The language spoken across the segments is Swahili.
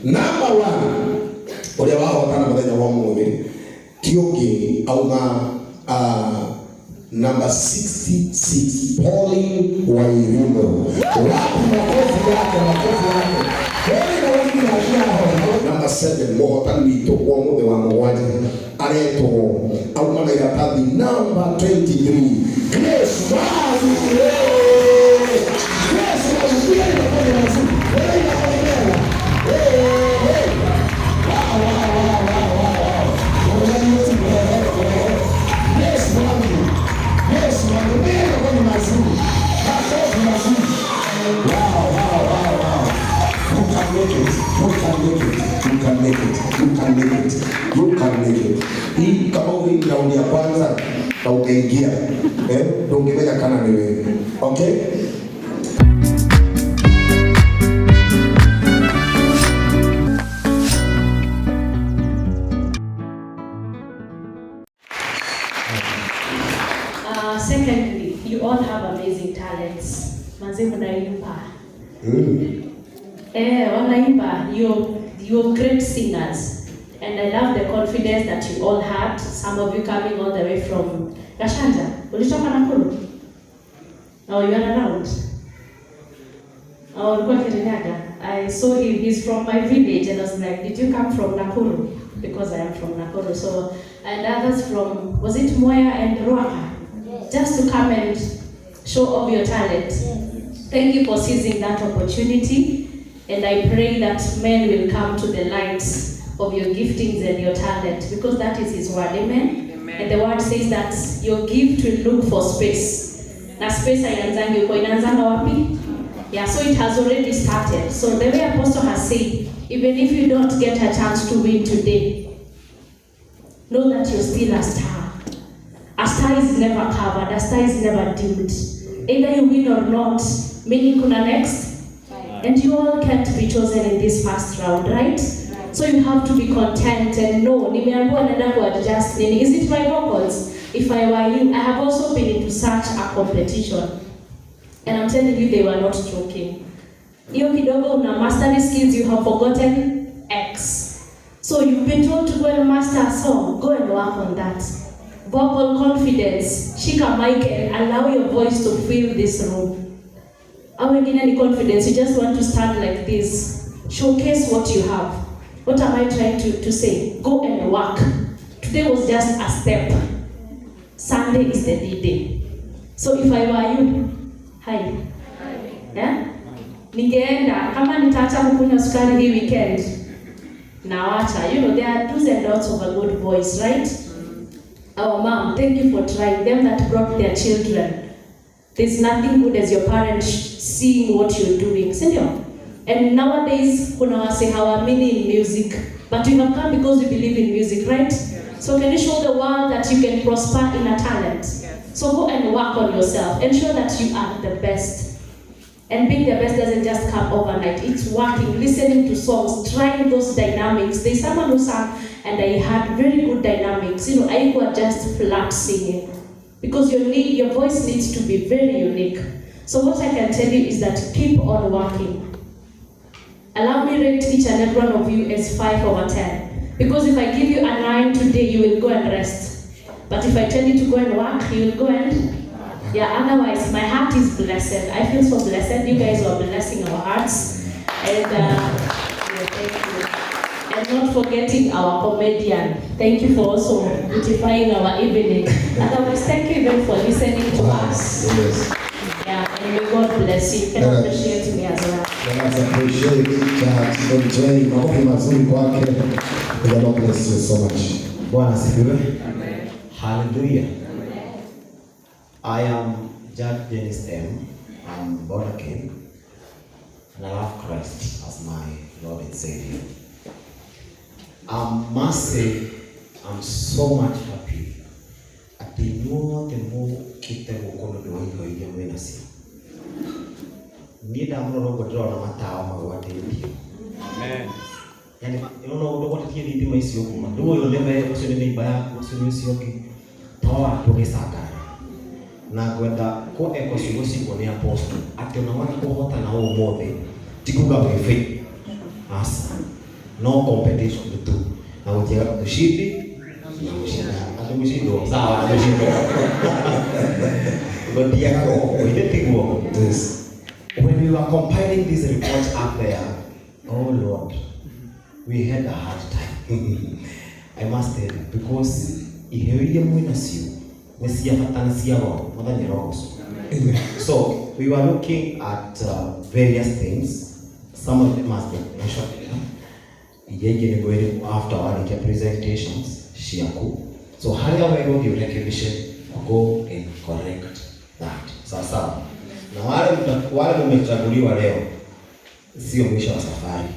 Number 1 uria wahotana muthenya wa muthi Tiogi auma number 66 Pauline Wairimu. Number 7 Mohotani Mito kwa muthi wa mwaji areto auma na iratathi number 23 Grace Mazi. You can make it. Hii kama uwingi raundi ya kwanza na ukaingia ndio ungeweza kana ni wewe. Okay? Secondly, you all have amazing talents. Manze mnaimba. Wanaimba, you're great singers. And I love the confidence that you all had. Some of you coming all the way from Gashanja. Ulitoka Nakuru? Oh, you are around? Oh, I saw him. He's from my village, and I was like, did you come from Nakuru? Because I am from Nakuru. So, and others from, was it Moya and Ruaka? Yes. Just to come and show off your talent. Yes. Thank you for seizing that opportunity. And I pray that men will come to the light of your giftings and your talent, because that is His word. Amen? Amen. And the word says that your gift will look for space. Na space haianzangi uko, inaanzanga wapi? Yeah, so it has already started. So the way Apostle has said, even if you don't get a chance to win today, know that you're still a star. A star is never covered. A star is never dimmed. Either you win or not, meaning kuna next. And you all can't be chosen in this first round, right? So you have to be content and know, nimeambiwa naenda kuadjust nini. Is it my vocals? If I were you, I have also been into such a competition. And I'm telling you, they were not joking. Iyo kidogo una mastery skills, you have forgotten X. So you've been told to go and master a song, go and work on that. Vocal confidence, shika mic and allow your voice to fill this room. Our wengine confidence, you just want to stand like this. Showcase what you have. What am I trying to say? Go and work. Today was just a step. Sunday is the D-Day. So if I were you, hi. Yeah? Ningeenda, kama nitaacha kukunywa sukari hii weekend, nawacha. You know, there are do's and don'ts of a good voice, right? Our mom, thank you for trying. Them that brought their children. There's nothing good as your parents seeing what you're doing. Senior? And nowadays, kuna wase hawaamini in music. But you have come because you believe in music, right? Yes. So can you show the world that you can prosper in a talent? Yes. So go and work on yourself. Ensure that you are the best. And being the best doesn't just come overnight. It's working, listening to songs, trying those dynamics. There's someone who sang and I had very good dynamics. You know, I could just flat singing. Because your voice needs to be very unique. So what I can tell you is that keep on working. Allow me rate each and every one of you as 5 over 10. Because if I give you a 9 today, you will go and rest. But if I tell you to go and work, you will go and... Yeah, otherwise, my heart is blessed. I feel so blessed. You guys are blessing our hearts. And thank you. And not forgetting our comedian. Thank you for also beautifying our evening. Otherwise, thank you even for listening to us. Yes. Yeah, and may God bless you. Can appreciate me as well. Let's appreciate that. Enjoy maombi mazuri kwake. May God bless you so much. Bwana asifiwe. Hallelujah. I am Jack Dennis M. I'm born again, and I love Christ as my Lord and Savior. I must say, I'm so much happy at the new kita mkono wa hiyo ya mwenasi. Nida mrono godro na matao mawate hiyo. Amen. Yani unaona udogo tie ndi maisio kuma. Ndio yoleme kusini ni baya kusini sioki. Toa tugesaka. Na kwenda ko ekosigosi kone apostle ati unawana kuhota na umothe tikuga wewe asa no competition tu. Na ujia ushindi na ushindi. Hata ushindi sawa na ushindi. Ndio kwa hiyo Yes. when we were compiling this report up there, oh Lord, we had a hard time. I must tell you, because ihewiye mwina sio nesiya fatana siya wao mwadhani roho. So we were looking at various things. Some of them must be mentioned. Yeye ni going after our presentations shiaku. So hali ya wewe ndio recognition go and correct that. Sasa na wale mmechaguliwa leo sio mwisho wa safari.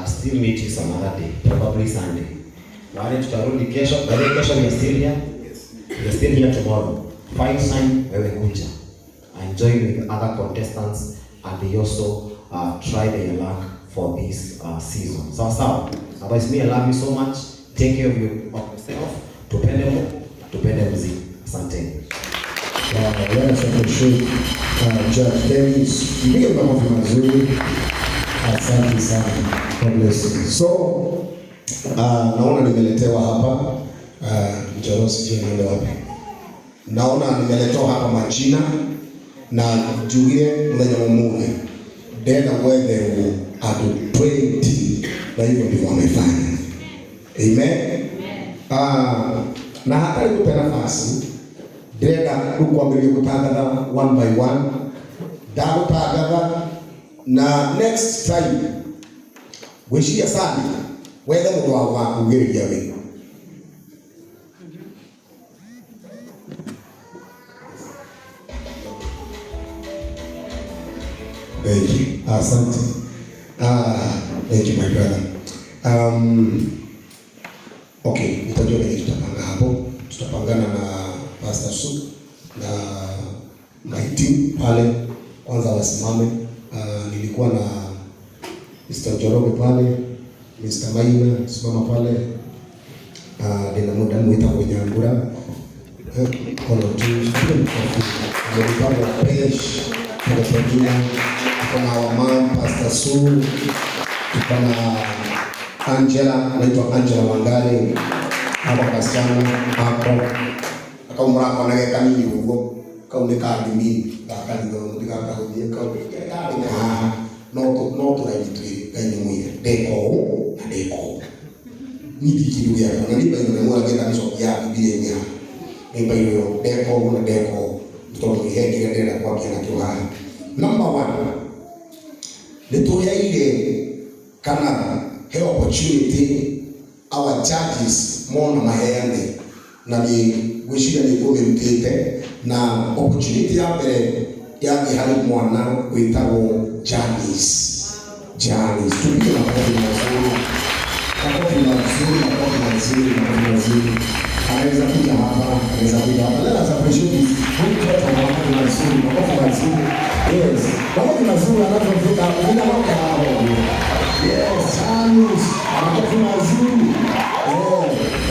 Still meet you some other day, probably Sunday. Wale tutarudi kesho, baadaye kesho we are still here. We are still here tomorrow. Find time wewe kuja. And join with other contestants and they also try their luck for this season. Sawa. Otherwise, me, I love you so much. Take care of yourself. Tupende muziki. Asante. Let's appreciate Judge Dennis. Mpige makofi mazuri. Asante sana. God bless you. So, naona nimeletewa hapa Njorosi jina wapi? Naona nimeletewa hapa majina na jugie mwenye mume. Dena wewe adu 20 na hivyo ndivyo wamefanya. Amen. Na hata ikupe nafasi Dena ukwambie kutangaza one by one. Dago tagaza na next time wishia sana wewe ndo wa kugeria wewe. Thank you. Asante. Thank you my brother. Okay, nitajua nini tutapanga hapo. Tutapangana na Pastor Su na my team pale kwanza wasimame. Nilikuwa na Mr. Joroge pale, Mr. Maina simama pale. Nina muda mwita kwenye angura. Kono tu. Nilipanga page kwa pengine kuna mama Pastor Su, kuna Angela, naitwa Angela Mangale hapa kasichana hapo akamra kwa nage kanini huko kauneka mimi bakani ndika kaudie kaudie no to right kwenye mwe deko nidi kidu ya na lipa ina mwa ngenda miso ya biblia nya lipa hiyo deko na deko mtoto yake ndio kwa kina kiwa. Number 1, letoya ile kana have opportunity our judges mona mahayane na ni wishida ni kome mtete na opportunity ya mbele yake hali mwana witawo judges tupige makofi mazuri anaweza kuja hapa let's appreciate this makofi mazuri yes makofi mazuri anapofika bila makao. Yes, Samus, makofi mazuri.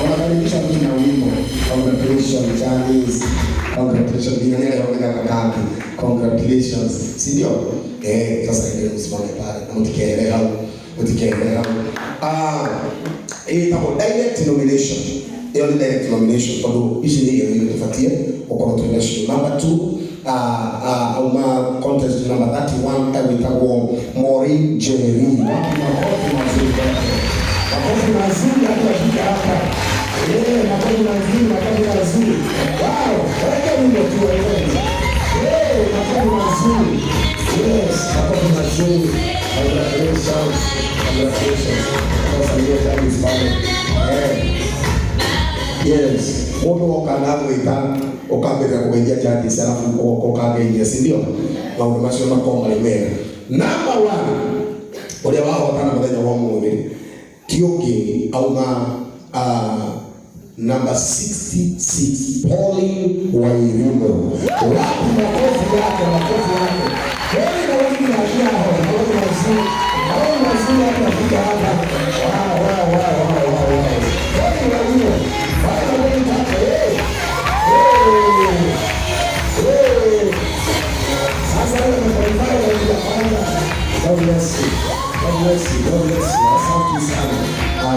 Wanakaribisha mimi na wimbo. Congratulations, Janice. Congratulations, Binania wameka kakati. Congratulations. Si ndio? Sasa ndio msimame pale. Na mtikielewa. Itakuwa direct nomination. Hiyo ni direct nomination. Kwa hiyo hizi ni hiyo tufuatie kwa congratulations. Number 2, uma contest number 31 witawo Maureen Jerry. Makofi mazuri hapa. Makofi mazuri. Wow, weka wimbo tu wewe. Makofi mazuri. Yes, makofi mazuri. Congratulations. Yes, moto wakanawe ika ukambeka kuingia jadi salafu ukaangalia si ndio? Mambo masio makoma lemera. Number 1. Ole wao kana mmoja wa muone. Kioge au number 66 Pauline Wairimu. Wapi makofi yake. Wewe ndio unajua hapo. Hapo mazuri hapa kuja hapa. Wow. God bless you. Asante sana.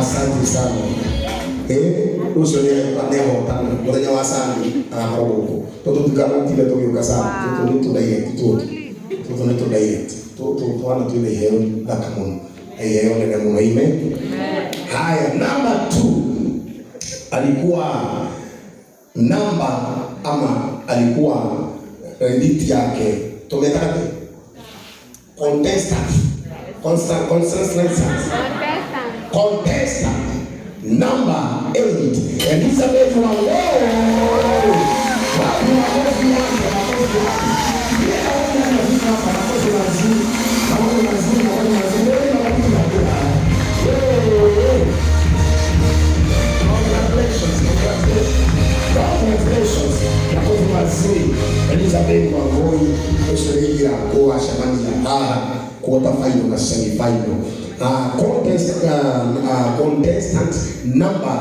Asante sana. Uso ni aneo tano. Mwenye wasani anakorwo huko. Toto tukana tile to yuka sana. Toto ni tudai toto. Toto ni tudai. Toto wana tu ile heo na kamun. Heo ni neno ime. Haya, number 2. Alikuwa namba ama alikuwa renditi yake tumekate contestant number 8 Elizabeth Congratulations. Elizabeth Wangoi, Australia, Goa, Shamania, quarter final na semi final. Contestant number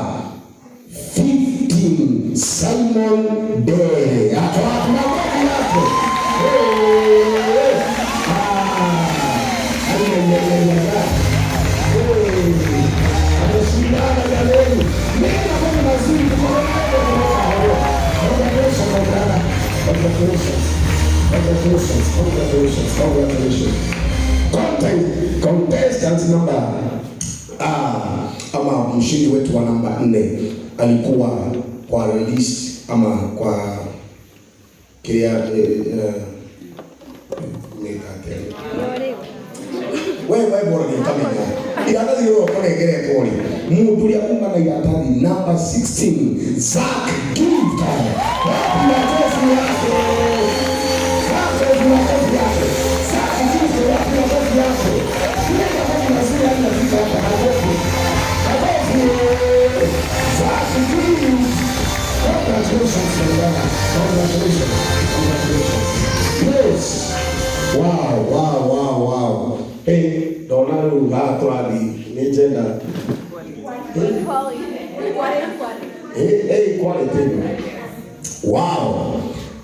15, Simon Day. Congratulations. Contestant number ama mshindi wetu wa namba 4 alikuwa kwa list ama kwa kilia wewe bora ni kama ila ndio kwa ngere kwa mtu ya kumba na yatani number 16 Zach Gift. Yes. Wow. Hey, Donald Latradi, legenda. Hey, quality. Wow.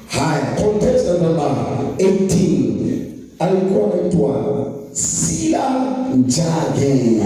Haya, contestant number 18 alikuwa anaitwa Sila Njage.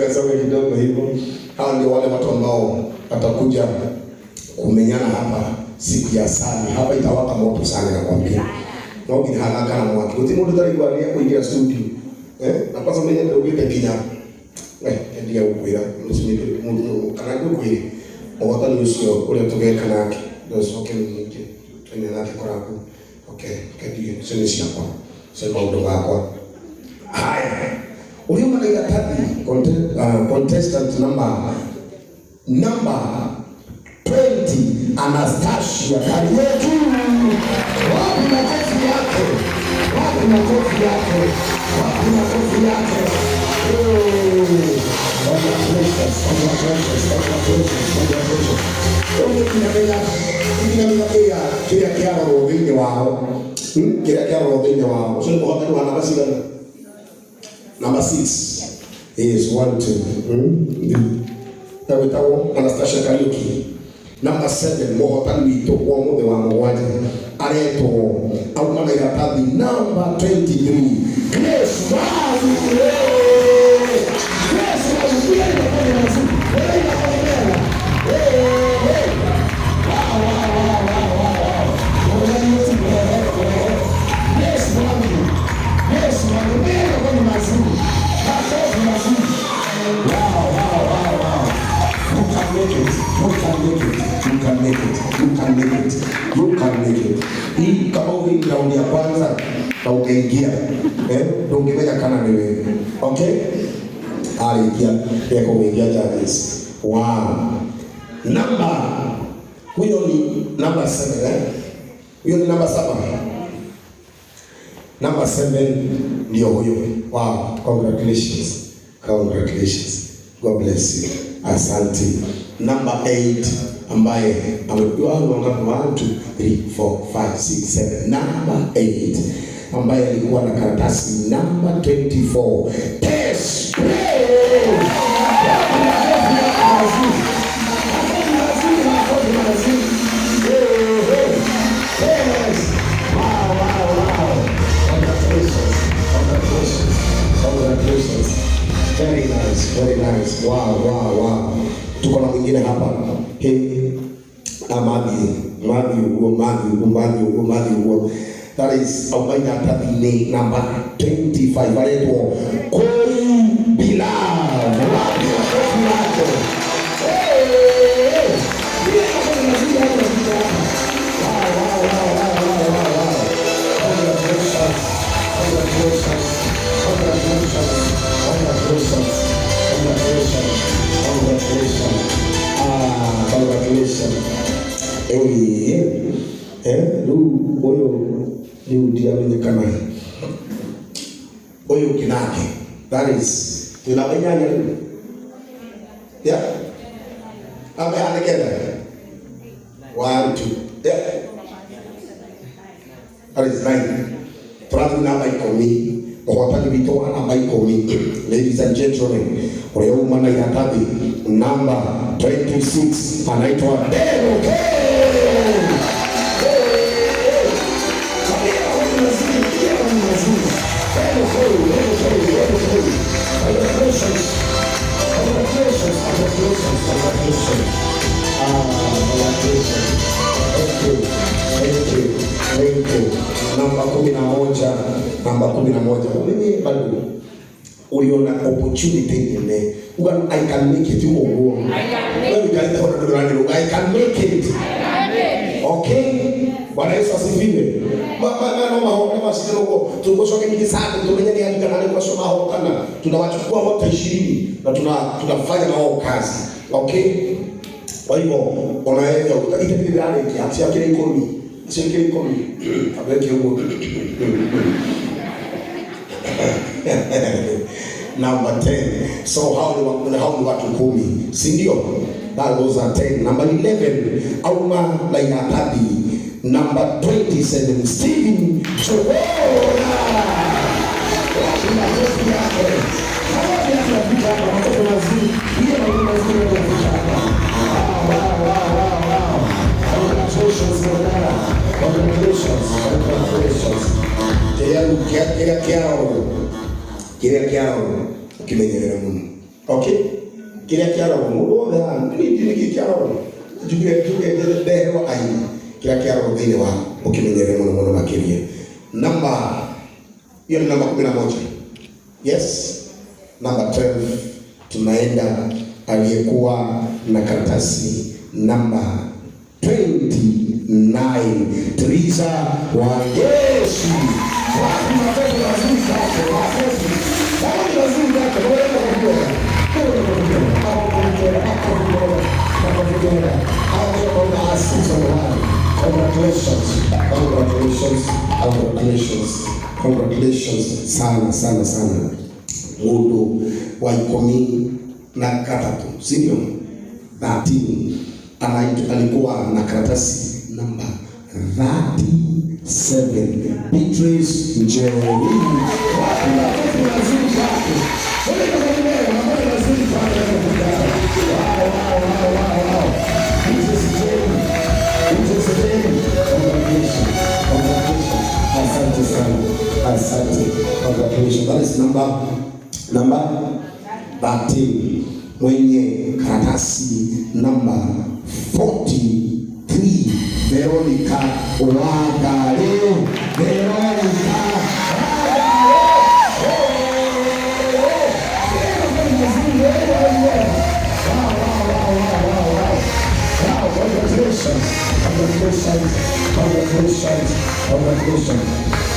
Nisonge kidogo hivyo. Hao ndio wale watu ambao watakuja kumenyana hapa siku ya sani. Hapa itawaka moto sana nakwambia. Ndio ni haraka na mwaki. Utimu ndio alikuwa kuingia studio. Na kwanza mwenye ndio uite kinya. Ndio ukwira. Msimi mtu kana kukwira. Mwaka ni usio ule tugeka nake. Ndio soke ni tena nake kwa hapo. Okay, kadi sio si hapa. Sio maundo wako. Haya. Uliona ile tadi contestant number 20 Anastasia Kariuki. Wapi makofi yake? Number 6 is 1, 2. Anastasia Kariuki. Number 7, Mohotani Wito, Womo de Wamowaji, Areto, Aumana Iratabi. Number 23, Grace You can make it. Hii kama uki round ya kwanza na ukaingia, ndio ungeweka kana ni wewe. Okay? Aliingia yako uingia judges. Wow. Huyo ni number 7, Huyo ni number 7. Number 7 ndio huyo. Wow, congratulations. Congratulations. God bless you. Asante. Number 8 ambaye amekuwa wangapi? 1 2 3 4 5 6 7. Number 8 ambaye alikuwa na karatasi number 24. Test. Congratulations. Very nice, very nice. Wow. Tuko na mwingine hapa. Hey, Matthew. That is ambaye ni number 25. Anaitwa Koi Bilal. Congratulations. Huyo kinake. That is tunafanya nini? Yeah. Together. 1 2. Yeah. That is 9. Travel number ikomi. Ohotaki vitoa namba ikomi. Ladies and gentlemen, leo mwana ya tabi number 26 anaitwa Dero. Thank you. Namba 11. Mimi bado uliona opportunity ile. I can make it. I can make it. Okay? Bwana Yesu asifiwe. Mama sio tungosoke nyingi sana tumenya ni andika nani kwa soma hapo kana tunawachukua wote 20 na tunafanya nao kazi. Okay? Kwa hivyo unaweza utaita ile kiasi yake ikomi. Sio kile ikomi. Abeki huko. Number 10. So how ni watu 10, si ndio? Those are 10. Number 11 Auma Laina Tabi. Number 27 Stephen Chobora. Kira kimenyerera muno. Okay? Kira muno ni kiaro. Juge dero ai. Kira dhini wa ukimenyerera muno makiria. Number hiyo ni namba 11. Yes. Number 12 tunaenda aliyekuwa na karatasi namba 29 Teresa Wangeshi. Congratulations sana. Mundu wa 10 na katatu, sio 13 alikuwa na karatasi namba 37 Beatrice Njeri. Asante. Congratulations. That is number 13. Mwenye karatasi number 43 Veronica Wagale.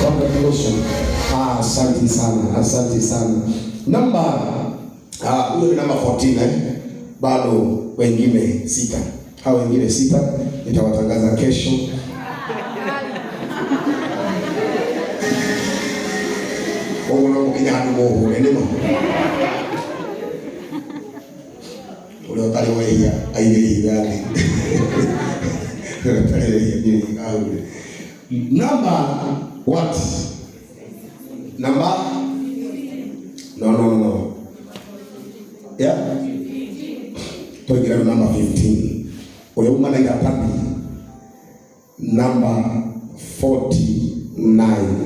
Congratulations. Asante sana. Number huyo ni number 14 Bado wengine 6. Hao wengine 6 nitawatangaza kesho. nginya andu muhure ni mo ule utali weya aile yani utali weya ni aule number what number no yeah tuingira number 15 ule umana ila tabi number 49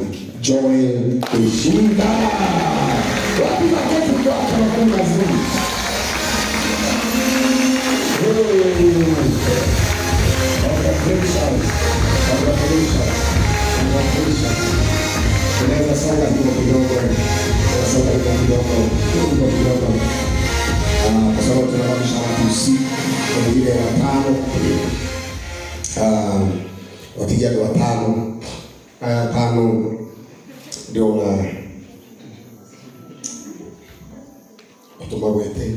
Joel Ishinda. Wapi makofi kwa watu wazuri. Tunaweza songa kidogo. Kwa sababu tunabadilisha watu usiku kwenye ile watano. Wapigaji watano. Tano ndio na kutoka wete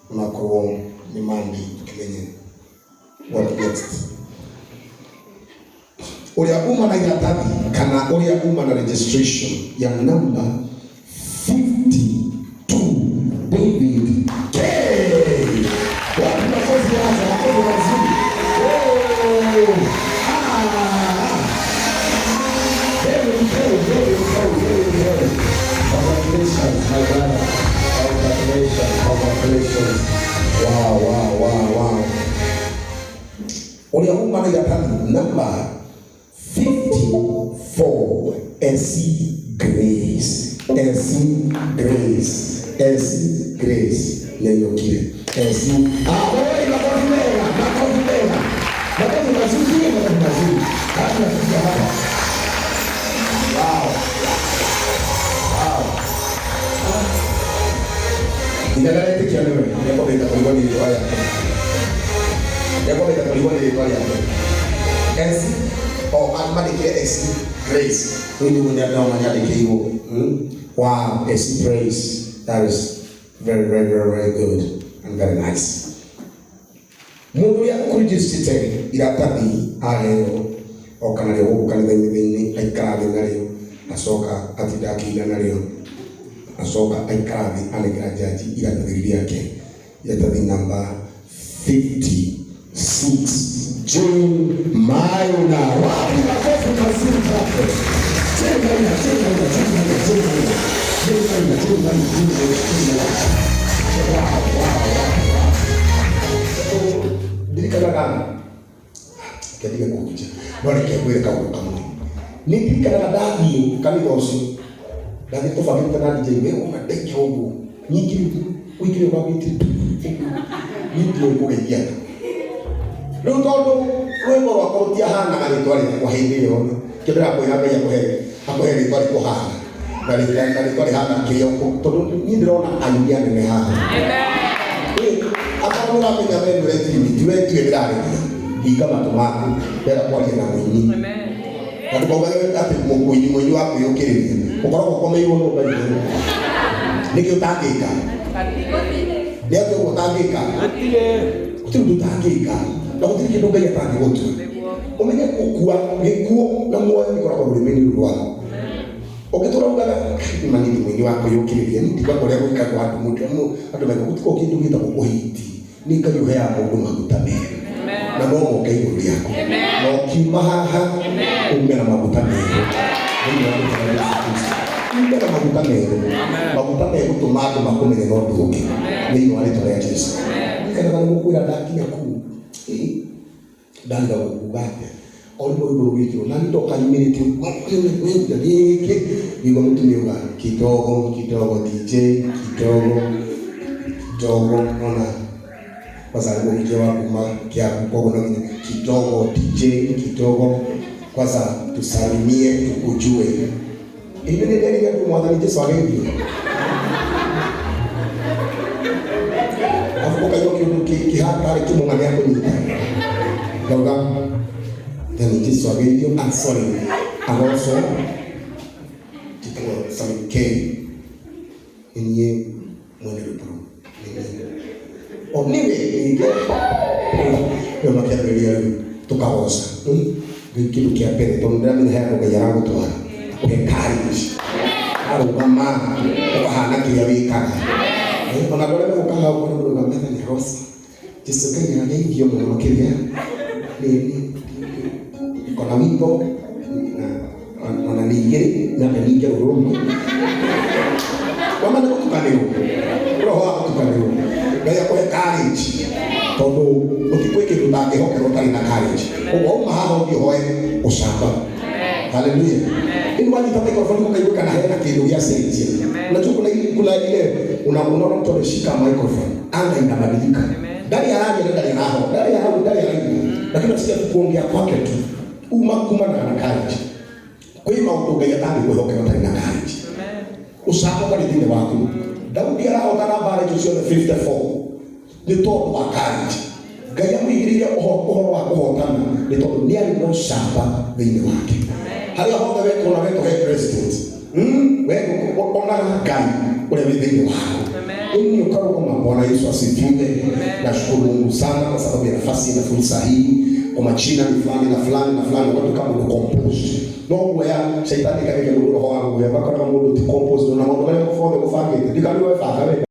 unako ni mandi tukimenye what next ulia uma na yatabi kana ulia uma na registration ya number 52 David K. Watu makofi hapa makofi mazuri. Congratulations, my brother. Congratulations. Wow. Ulia uma na yatabi number 54 Grace neno kile Inalete kia nime, yako beta kuliwani ilitoya. Esi, almadi kia esi, Grace. Hindi mo niya daw manyadi kiyo. Wow, esi praise. That is very good and very nice. Mundu ya kurijistite iratabi ahero okanale huku kanile mithini aikarabi nalio asoka atidaki nalio asoka aikarabi anigrajaji iratabi yake yatabi number 56 June Mayuna wapi makofi mazuri hapo chenga Dirikana katika kukuja wale kiabwele kama kama ni dirikana dadi kamigosi dadi to family kana DJ wewe una deki huko nyingi wiki ile kwa biti ndio kuingia leo todo wewe wakotia hana kali twali kwa hivi leo kile hapo hapa ya kuheri hapo heri twali kwa hana bali twali hana kile todo ni ndio na alia ni hana amen akamura penya wewe wewe ndani higa matomako bera kwa na mwini amen katika wewe ati mwini wako yokirire ukorako kome iwo no bali nikyo tangika ndio kutangika utangika na utiki nduga ya tangi wote umenye kukua ngekuo na moyo nikorako ulimeni rwako okitora ugana manini mwini wako yokirire ndi kwa kole kwa kwa watu mtu atomeka kutiko kindu kita kukuhiti nikayuhea mundu maguta mero na nomo kaiguru yako na ukima haha umena maguta mero umena maguta mero tumatu makumene no nduke ni wale tolea Yesu kana kana mukwira ndaki yaku danga ubate olimo wiki na ndo kanyimiti mwende ndike nigo mtumio kidogo DJ kidogo ona kwa sababu nikiwa kuma kia kukogo na kidogo DJ kidogo kwa sababu tusalimie tukujue ile ni gani ya kumwadhani Yesu alivyo afuko kayo kihata kimungani yako ni gaga then Yesu alivyo and sorry and also kitoko some K inye mwene rupro niwe ndio makiabelia tukaosa kitu kia pele tonda mimi haya kwa yarago tu encourage ukarugama ukahana kiria wikaga ona ndore gukaga ukarugama ni Rosa Jesu Kenya ni ndio muno makiria ni kona wimbo ona ningiri na ningiri urumu wamana kutukaniro roho wa kutukaniro gaya kwa courage tondu utikwike ndage hokero tari na courage ugo mahaho ndio hoe ushamba haleluya ini wali kama iko fani kukaikuka na hela kitu ya senti unajua kuna ile unaona mtu ameshika microphone anga inabadilika ndani ya radio ndani ya roho ndani ya roho ndani ya radio lakini unasikia kuongea kwake tu kuma na courage kwa hiyo maundu ya tani kwa hokero tari na courage usako kali dine wako Daudi arahotana bare Joshua 54 ni tondu wa courage Ngai amwigirire uhoro wa kuhotana ni tondu ni ari no shamba thini wake haria hothe wetu na wetu he president wetu ona Ngai ule thini wako ini ukarugoma. Bwana Yesu asifiwe. Nashukuru Mungu sana kwa sababu ya nafasi na fursa hii kwa majina ni fulani na fulani na fulani watu kama compose no ya shaitani kama roho wangu ya bakara mundu to compose na mambo yale kufanya kufanya ndikaliwe faka